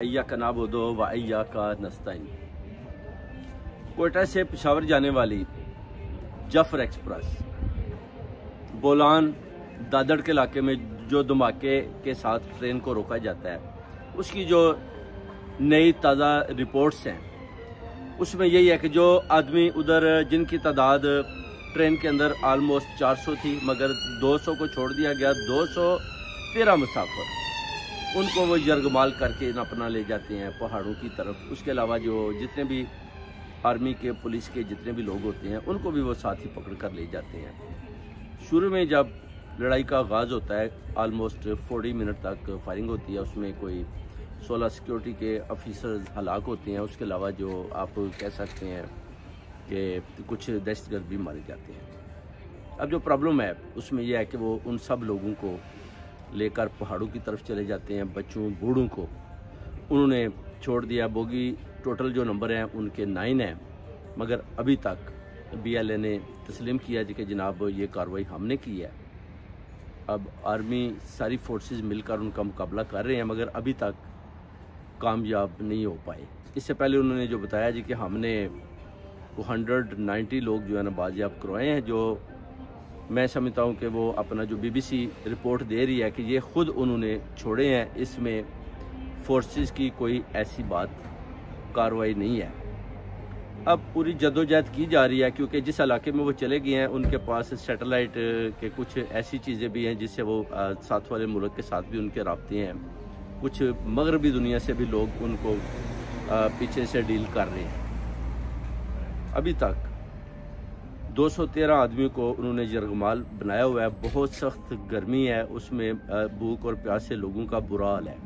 इय्याका नअबुदु व इय्याका नस्तईन। कोयटा से पेशावर जाने वाली जफर एक्सप्रेस बोलान दादड़ के इलाके में जो धमाके के साथ ट्रेन को रोका जाता है, उसकी जो नई ताज़ा रिपोर्ट्स हैं उसमें यही है कि जो आदमी उधर जिनकी तादाद ट्रेन के अंदर आलमोस्ट 400 थी, मगर 200 को छोड़ दिया गया। 213 मुसाफिर उनको वो यरगमाल करके अपना ले जाते हैं पहाड़ों की तरफ। उसके अलावा जो जितने भी आर्मी के पुलिस के जितने भी लोग होते हैं उनको भी वो साथ ही पकड़ कर ले जाते हैं। शुरू में जब लड़ाई का आगाज़ होता है आलमोस्ट 40 मिनट तक फायरिंग होती है, उसमें कोई 16 सिक्योरिटी के ऑफिसर्स हलाक होते हैं। उसके अलावा जो आप कह सकते हैं कि कुछ दहशतगर्द भी मारे जाते हैं। अब जो प्रॉब्लम है उसमें यह है कि वो उन सब लोगों को लेकर पहाड़ों की तरफ चले जाते हैं। बच्चों बूढ़ों को उन्होंने छोड़ दिया। बोगी टोटल जो नंबर हैं उनके 9 हैं, मगर अभी तक BLA ने तस्लीम किया कि जनाब ये कार्रवाई हमने की है। अब आर्मी सारी फोर्सेस मिलकर उनका मुकाबला कर रहे हैं, मगर अभी तक कामयाब नहीं हो पाए। इससे पहले उन्होंने जो बताया कि हमने 190 लोग जो है ना बाजियाब करवाए हैं। जो मैं समझता हूँ कि वो अपना जो BBC रिपोर्ट दे रही है कि ये ख़ुद उन्होंने छोड़े हैं, इसमें फोर्सेस की कोई ऐसी बात कार्रवाई नहीं है। अब पूरी जद्दोजहद की जा रही है क्योंकि जिस इलाके में वो चले गए हैं उनके पास सैटेलाइट के कुछ ऐसी चीज़ें भी हैं जिससे वो साथ वाले मुल्क के साथ भी उनके राब्ते हैं। कुछ मगरबी दुनिया से भी लोग उनको पीछे से डील कर रहे हैं। अभी तक 213 आदमियों को उन्होंने यरगमाल बनाया हुआ है। बहुत सख्त गर्मी है, उसमें भूख और प्यास से लोगों का बुरा हाल है।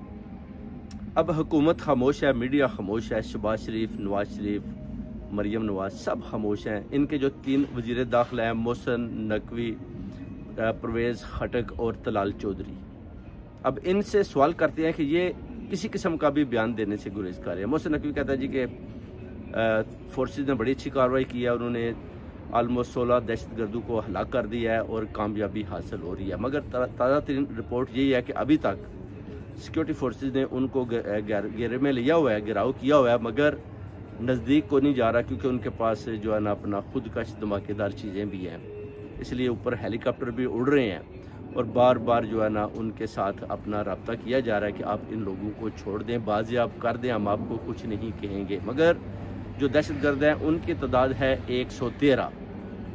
अब हुकूमत खामोश है, मीडिया खामोश है। शहबाज शरीफ, नवाज शरीफ, मरियम नवाज सब खामोश हैं। इनके जो 3 वज़ीर दाखिला हैं, मोहसिन नकवी, परवेज़ खटक और तलाल चौधरी, अब इनसे सवाल करते हैं कि ये किसी किस्म का भी बयान देने से गुरेज कर रहे हैं। मोहसिन नकवी कहता है जी कि फोर्सेज ने बड़ी अच्छी कार्रवाई की है, उन्होंने आलमोस्ट 16 दहशतगर्दों को हलाक कर दिया है और कामयाबी हासिल हो रही है। मगर ताज़ा तरीन रिपोर्ट यही है कि अभी तक सिक्योरिटी फोर्सेज ने उनको घेरे में लिया हुआ है, गिराव किया हुआ है, मगर नज़दीक को नहीं जा रहा क्योंकि उनके पास जो है ना अपना खुद का धमाकेदार चीज़ें भी हैं। इसलिए ऊपर हेलीकॉप्टर भी उड़ रहे हैं और बार बार जो है ना उनके साथ अपना रब्ता किया जा रहा है कि आप इन लोगों को छोड़ दें, बाजियाब कर दें, हम आपको कुछ नहीं कहेंगे। मगर जो दहशतगर्द हैं उनकी तादाद है 113,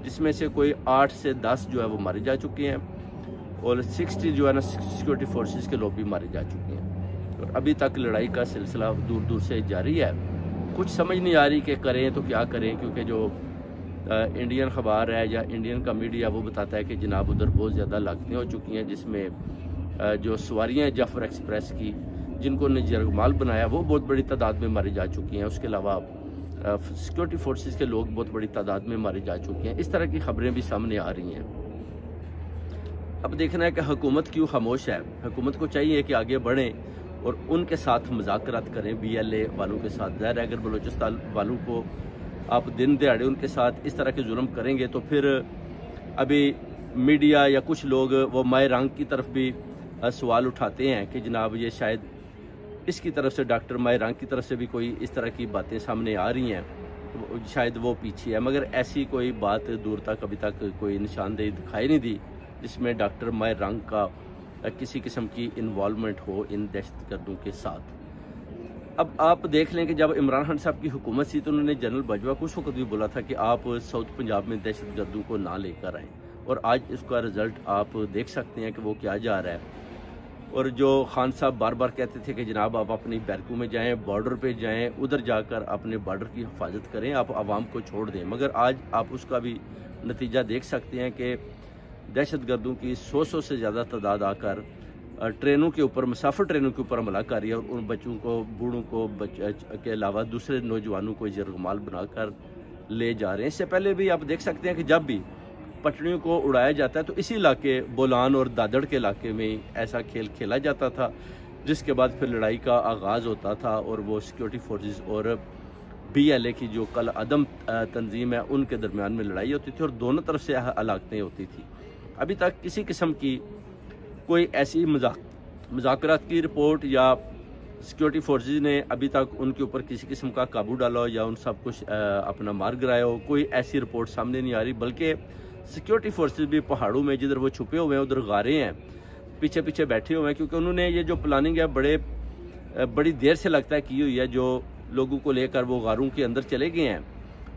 जिसमें से कोई 8 से 10 जो है वो मारे जा चुके हैं और 60 जो है ना सिक्योरिटी फोर्सेस के लोग भी मारे जा चुके हैं। और अभी तक लड़ाई का सिलसिला दूर दूर से जारी है। कुछ समझ नहीं आ रही कि करें तो क्या करें, क्योंकि जो इंडियन खबर है या इंडियन का मीडिया वो बताता है कि जनाब उधर बहुत ज़्यादा लागतें हो चुकी हैं, जिसमें जो सवारियाँ हैं जफर एक्सप्रेस की जिनको ने यरगमाल बनाया वो बहुत बड़ी तादाद में मारी जा चुकी हैं। उसके अलावा सिक्योरिटी फोर्सेस के लोग बहुत बड़ी तादाद में मारे जा चुके हैं। इस तरह की खबरें भी सामने आ रही हैं। अब देखना है कि हुकूमत क्यों खामोश है। हुकूमत को चाहिए कि आगे बढ़ें और उनके साथ मुज़ाकरात करें, BLA वालों के साथ। ज़ाहिर है अगर बलूचिस्तान वालों को आप दिन दिहाड़े उनके साथ इस तरह के जुल्म करेंगे तो फिर अभी मीडिया या कुछ लोग वो माए रंग की तरफ भी सवाल उठाते हैं कि जनाब ये शायद इसकी तरफ से डॉक्टर माए रंग की तरफ से भी कोई इस तरह की बातें सामने आ रही हैं, तो शायद वो पीछे है। मगर ऐसी कोई बात दूर तक अभी तक कोई निशानदेही दिखाई नहीं दी जिसमें डॉक्टर माए रंग का किसी किस्म की इन्वॉल्वमेंट हो इन दहशतगर्दों के साथ। अब आप देख लें कि जब इमरान खान साहब की हुकूमत थी तो उन्होंने जनरल बाजवा को उस वक्त भी बोला था कि आप साउथ पंजाब में दहशतगर्दों को ना लेकर आएँ, और आज इसका रिजल्ट आप देख सकते हैं कि वो क्या जा रहा है। और जो खान साहब बार बार कहते थे कि जनाब आप अपनी बैरकों में जाएं, बॉर्डर पे जाएं, उधर जाकर अपने बॉर्डर की हिफाजत करें, आप आवाम को छोड़ दें, मगर आज आप उसका भी नतीजा देख सकते हैं कि दहशतगर्दों की 100 से ज़्यादा तादाद आकर ट्रेनों के ऊपर, मुसाफिर ट्रेनों के ऊपर हमला कर रही है और उन बच्चों को, बूढ़ों को के अलावा दूसरे नौजवानों को यरगमाल बनाकर ले जा रहे हैं। इससे पहले भी आप देख सकते हैं कि जब भी पटरियों को उड़ाया जाता है तो इसी इलाके बोलान और दादड़ के इलाके में ऐसा खेल खेला जाता था, जिसके बाद फिर लड़ाई का आगाज़ होता था और वो सिक्योरिटी फोर्सेस और BLA की जो कल अदम तंजीम है उनके दरमियान में लड़ाई होती थी और दोनों तरफ से हलाकतें होती थी। अभी तक किसी किस्म की कोई ऐसी मुज़ाकरात की रिपोर्ट या सिक्योरिटी फोर्सेज ने अभी तक उनके ऊपर किसी किस्म का काबू डाला हो या उन सब कुछ अपना मार गिराया हो, कोई ऐसी रिपोर्ट सामने नहीं आ रही। बल्कि सिक्योरिटी फोर्सेज भी पहाड़ों में जिधर वो छुपे हुए हैं उधर गारे हैं, पीछे पीछे बैठे हुए हैं, क्योंकि उन्होंने ये जो प्लानिंग है बड़ी देर से लगता है की हुई है। जो लोगों को लेकर वो गारों के अंदर चले गए हैं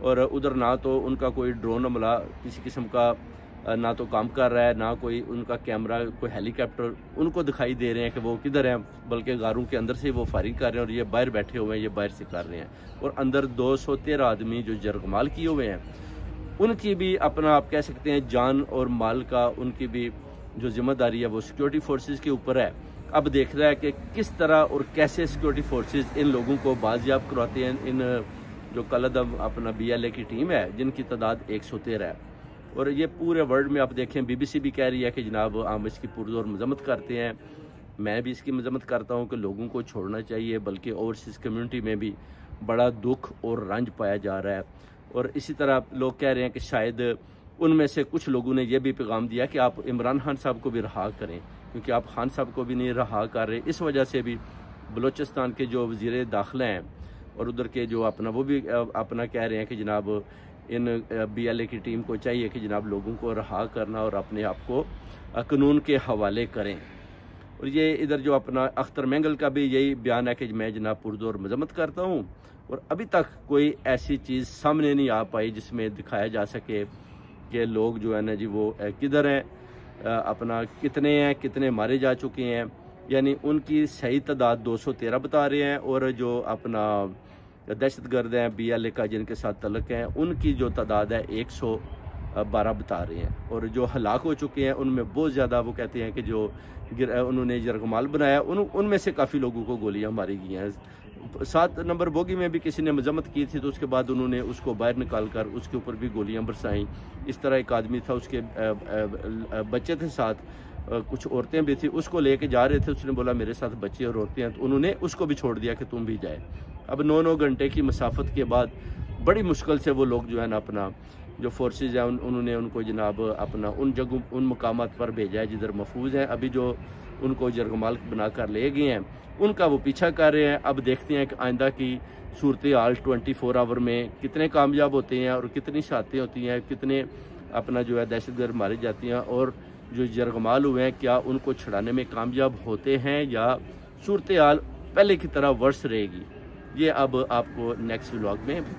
और उधर ना तो उनका कोई ड्रोन हमला किसी किस्म का ना तो काम कर रहा है, ना कोई उनका कैमरा, कोई हेलीकॉप्टर उनको दिखाई दे रहे हैं कि वो किधर हैं, बल्कि गारों के अंदर से वो फायरिंग कर रहे हैं और ये बाहर बैठे हुए हैं, ये बाहर से कर रहे हैं। और अंदर 213 आदमी जो जरगमाल किए हुए हैं उनकी भी अपना आप कह सकते हैं जान और माल का उनकी भी जो जिम्मेदारी है वो सिक्योरिटी फोर्सेज के ऊपर है। अब देख रहा है कि किस तरह और कैसे सिक्योरिटी फोर्सेज इन लोगों को बाजियाब करवाते हैं। इन जो कलअदब अपना BLA की टीम है जिनकी तादाद 113 है, और ये पूरे वर्ल्ड में आप देखें BBC भी कह रही है कि जनाब हम इसकी पुरजोर मजम्मत करते हैं। मैं भी इसकी मजम्मत करता हूँ कि लोगों को छोड़ना चाहिए, बल्कि ओवरसीज़ कम्युनिटी में भी बड़ा दुख और रंज पाया जा रहा है। और इसी तरह लोग कह रहे हैं कि शायद उनमें से कुछ लोगों ने यह भी पैगाम दिया कि आप इमरान खान साहब को भी रहा करें, क्योंकि आप खान साहब को भी नहीं रहा कर रहे। इस वजह से भी बलूचिस्तान के जो वज़ीर दाखिला हैं और उधर के जो अपना वो भी अपना कह रहे हैं कि जनाब इन BLA की टीम को चाहिए कि जनाब लोगों को रहा करना और अपने आप को कानून के हवाले करें। और ये इधर जो अपना अख्तर मेंगल का भी यही बयान है कि मैं जनाब पुरजोर मजम्मत करता हूँ, और अभी तक कोई ऐसी चीज़ सामने नहीं आ पाई जिसमें दिखाया जा सके कि लोग जो है ना जी वो किधर हैं, अपना कितने मारे जा चुके हैं। यानी उनकी सही तादाद 213 बता रहे हैं, और जो अपना दहशतगर्द हैं BLA का जिनके साथ तल्लुक़ हैं उनकी जो तादाद है 112 बता रहे हैं। और जो हलाक हो चुके हैं उनमें बहुत ज़्यादा, वो कहते हैं कि जो उन्होंने जरगमाल बनाया उनमें से काफ़ी लोगों को गोलियां मारी गई हैं। 7 नंबर बोगी में भी किसी ने मजम्मत की थी, तो उसके बाद उन्होंने उसको बाहर निकाल कर उसके ऊपर भी गोलियां बरसाईं। इस तरह एक आदमी था, उसके बच्चे थे साथ, कुछ औरतें भी थी, उसको लेके जा रहे थे, उसने बोला मेरे साथ बच्चे और औरतें हैं, तो उन्होंने उसको भी छोड़ दिया कि तुम भी जाए। अब 9-9 घंटे की मसाफत के बाद बड़ी मुश्किल से वो लोग जो है ना अपना जो फोर्सेज हैं उन्होंने उनको जनाब अपना उन जगहों उन मकामात पर भेजा है जिधर महफूज हैं। अभी जो उनको जरगमाल बना कर ले गए हैं उनका वो पीछा कर रहे हैं। अब देखते हैं कि आइंदा की सूरत हाल 24 आवर में कितने कामयाब होते हैं और कितनी शहादतें होती हैं, कितने अपना जो है दहशतगर्द मारी जाती हैं, और जो जरगमाल हुए हैं क्या उनको छुड़ाने में कामयाब होते हैं या सूरत हाल पहले की तरह वर्स रहेगी। ये अब आपको नेक्स्ट व्लॉग में बताएं।